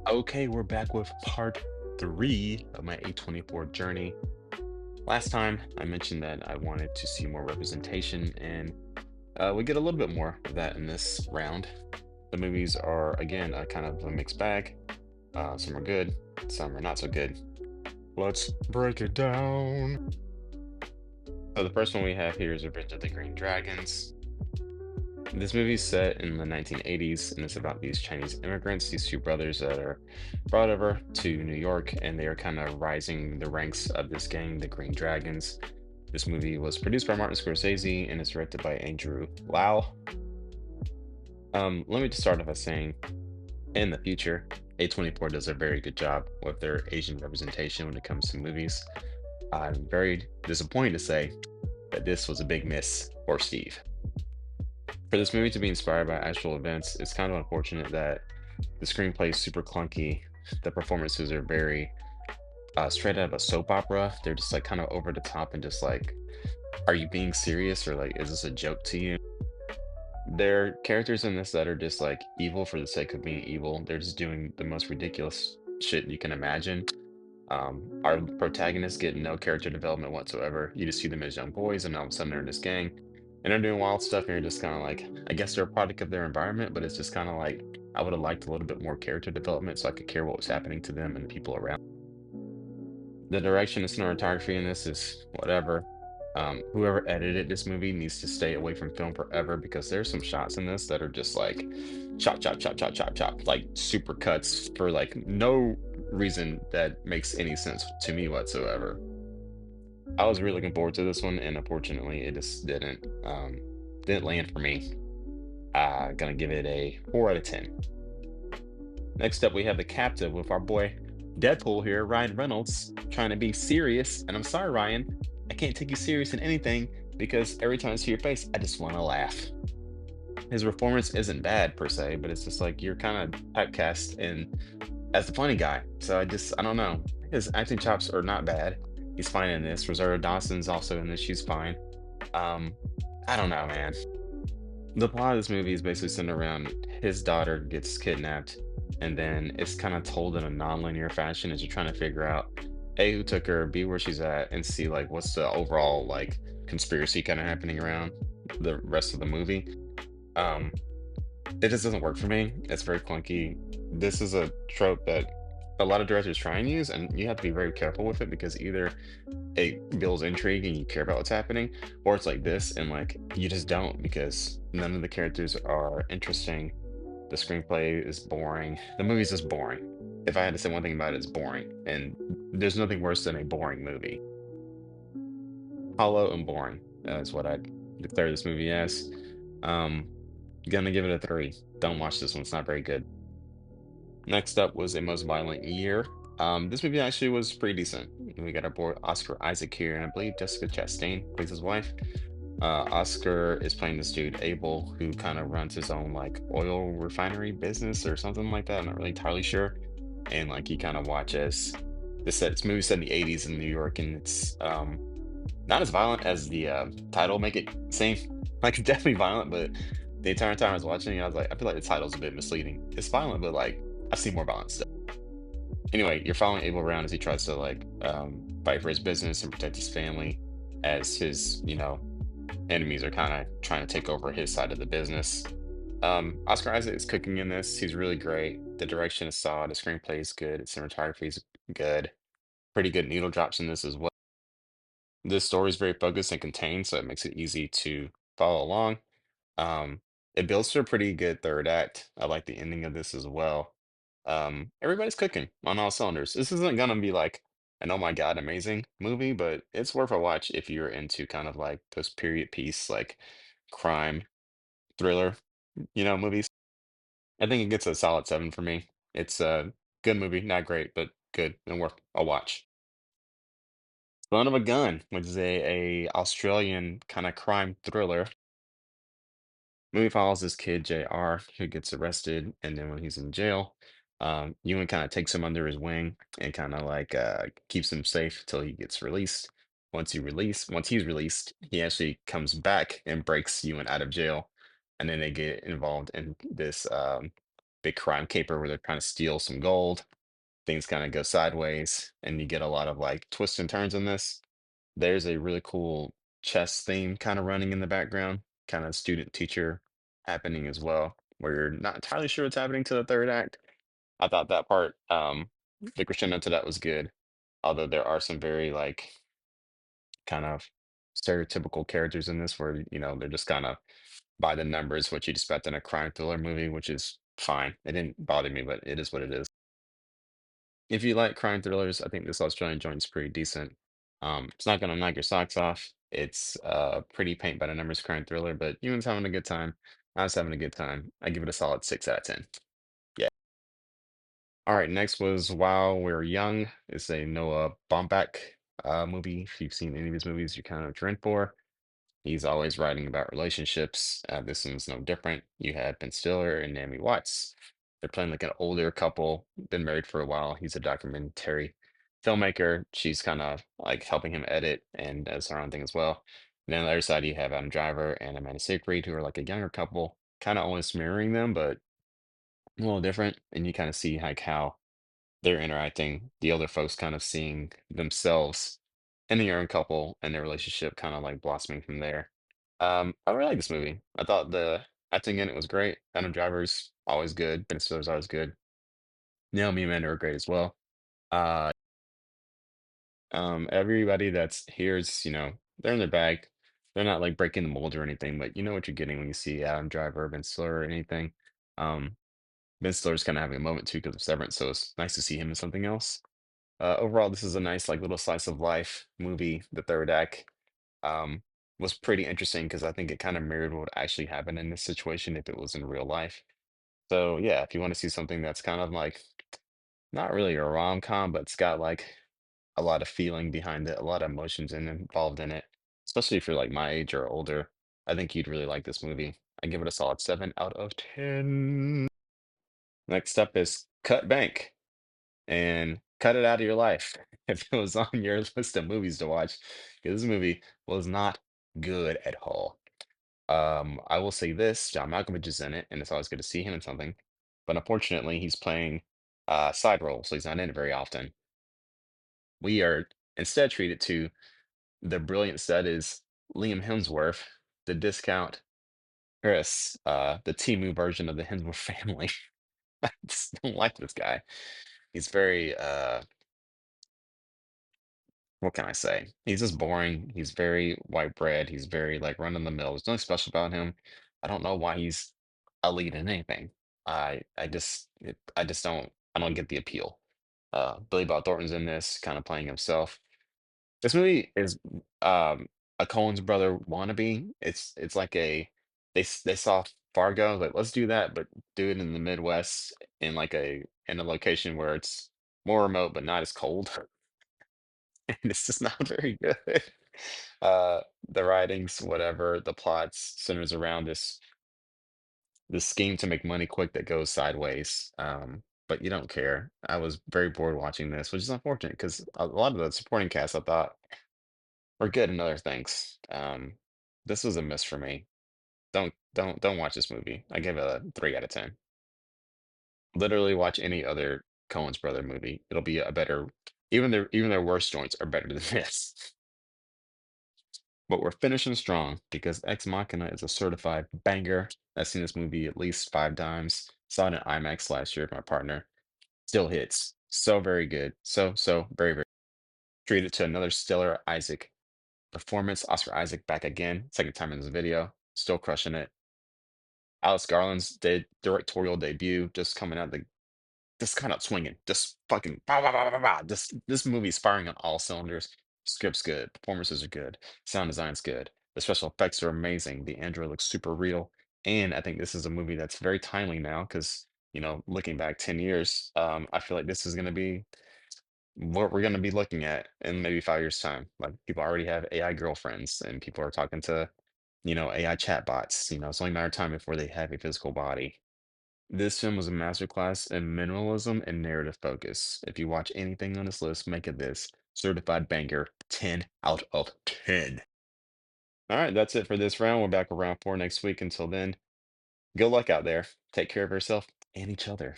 Okay, we're back with part three of my A24 journey. Last time I mentioned that I wanted to see more representation, and we get a little bit more of that in this round. The movies are, again, a kind of a mixed bag. Some are good, some are not so good. Let's break it down. So the first one we have here is Revenge of the Green Dragons. This movie's set in the 1980s, and it's about these Chinese immigrants, these two brothers that are brought over to New York, and they are kind of rising the ranks of this gang, the Green Dragons. This movie was produced by Martin Scorsese and is directed by Andrew Lau. Let me just start off by saying, in the future, A24 does a very good job with their Asian representation when it comes to movies. I'm very disappointed to say that this was a big miss for Steve. For this movie to be inspired by actual events, it's kind of unfortunate that the screenplay is super clunky. The performances are very straight out of a soap opera. They're just like kind of over the top and just like, are you being serious or like, is this a joke to you? There are characters in this that are just like evil for the sake of being evil. They're just doing the most ridiculous shit you can imagine. Our protagonists get no character development whatsoever. You just see them as young boys, and all of a sudden they're in this gang, and they're doing wild stuff. And you're just kind of like, I guess they're a product of their environment, but it's just kind of like I would have liked a little bit more character development so I could care what was happening to them and the people around. The direction and cinematography in this is whatever. Whoever edited this movie needs to stay away from film forever because there's some shots in this that are just like chop, chop, chop, chop, chop, chop, like super cuts for like no reason that makes any sense to me whatsoever. I was really looking forward to this one, and unfortunately, it just didn't land for me. Gonna give it a 4 out of 10. Next up, we have The Captive with our boy Deadpool here, Ryan Reynolds, trying to be serious. And I'm sorry, Ryan, I can't take you serious in anything because every time I see your face, I just want to laugh. His performance isn't bad per se, but it's just like you're kind of typecast in as the funny guy. So I don't know. His acting chops are not bad. He's fine in this. Rosario Dawson's also in this. She's fine. Um, I don't know, man. The plot of this movie is basically centered around his daughter gets kidnapped, and then it's kind of told in a non-linear fashion as you're trying to figure out A, who took her, B, where she's at, and C, like what's the overall like conspiracy kind of happening around the rest of the movie. Um, it just doesn't work for me. It's very clunky. This is a trope that a lot of directors try and use, and you have to be very careful with it because either it builds intrigue and you care about what's happening, or it's like this and like you just don't because none of the characters are interesting. The screenplay is boring. The movie's just boring. If I had to say one thing about it, it's boring. And there's nothing worse than a boring movie. Hollow and boring is what I'd declare this movie as. Um, Gonna give it a 3. Don't watch this one, it's not very good. Next up was A Most Violent Year. This movie actually was pretty decent. We got our boy Oscar Isaac here, and I believe Jessica Chastain plays his wife. Oscar is playing this dude, Abel, who kind of runs his own like oil refinery business or something like that. I'm not really entirely sure. And like he kind of watches this movie set in the 80s in New York, and it's not as violent as the title make it seem. Like it's definitely violent, but the entire time I was watching it, I was like, I feel like the title's a bit misleading. It's violent, but like I've seen more violent stuff. Anyway, you're following Abel around as he tries to like fight for his business and protect his family as his, enemies are kind of trying to take over his side of the business. Oscar Isaac is cooking in this. He's really great. The direction is solid. The screenplay is good. The cinematography is good. Pretty good needle drops in this as well. This story is very focused and contained, so it makes it easy to follow along. Um, it builds to a pretty good third act. I like the ending of this as well. Everybody's cooking on all cylinders. This isn't gonna be like an oh my God, amazing movie, but it's worth a watch if you're into kind of like those period piece, like crime thriller, movies. I think it gets a solid 7 for me. It's a good movie, not great, but good and worth a watch. Son of a Gun, which is a Australian kind of crime thriller. Movie follows this kid, JR, who gets arrested, and then when he's in jail, Ewan kind of takes him under his wing and kind of like keeps him safe till he gets released. Once he's released, he actually comes back and breaks Ewan out of jail, and then they get involved in this big crime caper where they're trying to steal some gold. Things kind of go sideways, and you get a lot of like twists and turns in this. There's a really cool chess theme kind of running in the background, kind of student teacher happening as well, where you're not entirely sure what's happening to the third act. I thought that part, the crescendo to that was good, although there are some very like kind of stereotypical characters in this where, they're just kind of by the numbers, what you'd expect in a crime thriller movie, which is fine. It didn't bother me, but it is what it is. If you like crime thrillers, I think this Australian joint's pretty decent. It's not gonna knock your socks off. It's pretty paint by the numbers crime thriller, but Ewan's having a good time. I was having a good time. I give it a solid 6 out of 10. Yeah. All right, next was While We're Young. It's a Noah Baumbach movie. If you've seen any of his movies, you're kind of in for. He's always writing about relationships. This one's no different. You had Ben Stiller and Naomi Watts. They're playing like an older couple, been married for a while. He's a documentary filmmaker. She's kind of like helping him edit and does her own thing as well. And then on the other side, you have Adam Driver and Amanda Seyfried, who are like a younger couple, kind of almost mirroring them, but a little different. And you kind of see like how they're interacting, the older folks kind of seeing themselves in the young couple and their relationship kind of like blossoming from there. I really like this movie. I thought the acting in it was great. Adam Driver's always good. Ben Stiller's always good. Naomi and Amanda are great as well. Uh, everybody that's here is, they're in their bag. They're not like breaking the mold or anything, but you know what you're getting when you see Adam Driver, Ben Stiller, or anything. Um, Ben Stiller's kind of having a moment too because of Severance, so it's nice to see him in something else. Overall, this is a nice like little slice of life movie. The third act um, was pretty interesting because I think it kind of mirrored what actually happened in this situation if it was in real life. So yeah, if you want to see something that's kind of like not really a rom-com, but it's got like a lot of feeling behind it, a lot of emotions involved in it, especially if you're like my age or older, I think you'd really like this movie. I give it a solid 7 out of 10. Next up is Cut Bank and cut it out of your life if it was on your list of movies to watch, because this movie was not good at all. I will say this, John Malkovich is in it, and it's always good to see him in something. But unfortunately, he's playing side role, so he's not in it very often. We are instead treated to the brilliance that is Liam Hemsworth, the discount Chris, the Timu version of the Hemsworth family. I just don't like this guy. He's very what can I say? He's just boring. He's very white bread. He's very like run of the mill. There's nothing special about him. I don't know why he's a lead in anything. I just don't get the appeal. Billy Bob Thornton's in this, kind of playing himself. This movie is um a Coen's brother wannabe. It's like they saw Fargo, like let's do that, but do it in the Midwest in like in a location where it's more remote but not as cold. And it's just not very good. The writings, whatever, the plots centers around this scheme to make money quick that goes sideways. But you don't care. I was very bored watching this, which is unfortunate because a lot of the supporting cast I thought were good in other things. This was a miss for me. Don't watch this movie. I give it a 3 out of 10. Literally watch any other Coen's brother movie. It'll be a better. Even their worst joints are better than this. But we're finishing strong because Ex Machina is a certified banger. I've seen this movie at least 5 times. Saw it in IMAX last year with my partner. Still hits. So very good. So very, very. Treated to another stellar Isaac performance. Oscar Isaac back again. Second time in this video. Still crushing it. Alex Garland's directorial debut just coming out the just kind of swinging, just fucking bah, bah, bah, bah, bah. This movie's firing on all cylinders. Script's good, performances are good, sound design's good, the special effects are amazing. The android looks super real, and I think this is a movie that's very timely now because looking back 10 years, I feel like this is going to be what we're going to be looking at in maybe 5 years' time. Like people already have AI girlfriends, and people are talking to AI chatbots. It's only a matter of time before they have a physical body. This film was a masterclass in minimalism and narrative focus. If you watch anything on this list, make it this certified banger 10 out of 10. All right, that's it for this round. We're back around 4 next week. Until then, good luck out there. Take care of yourself. and each other.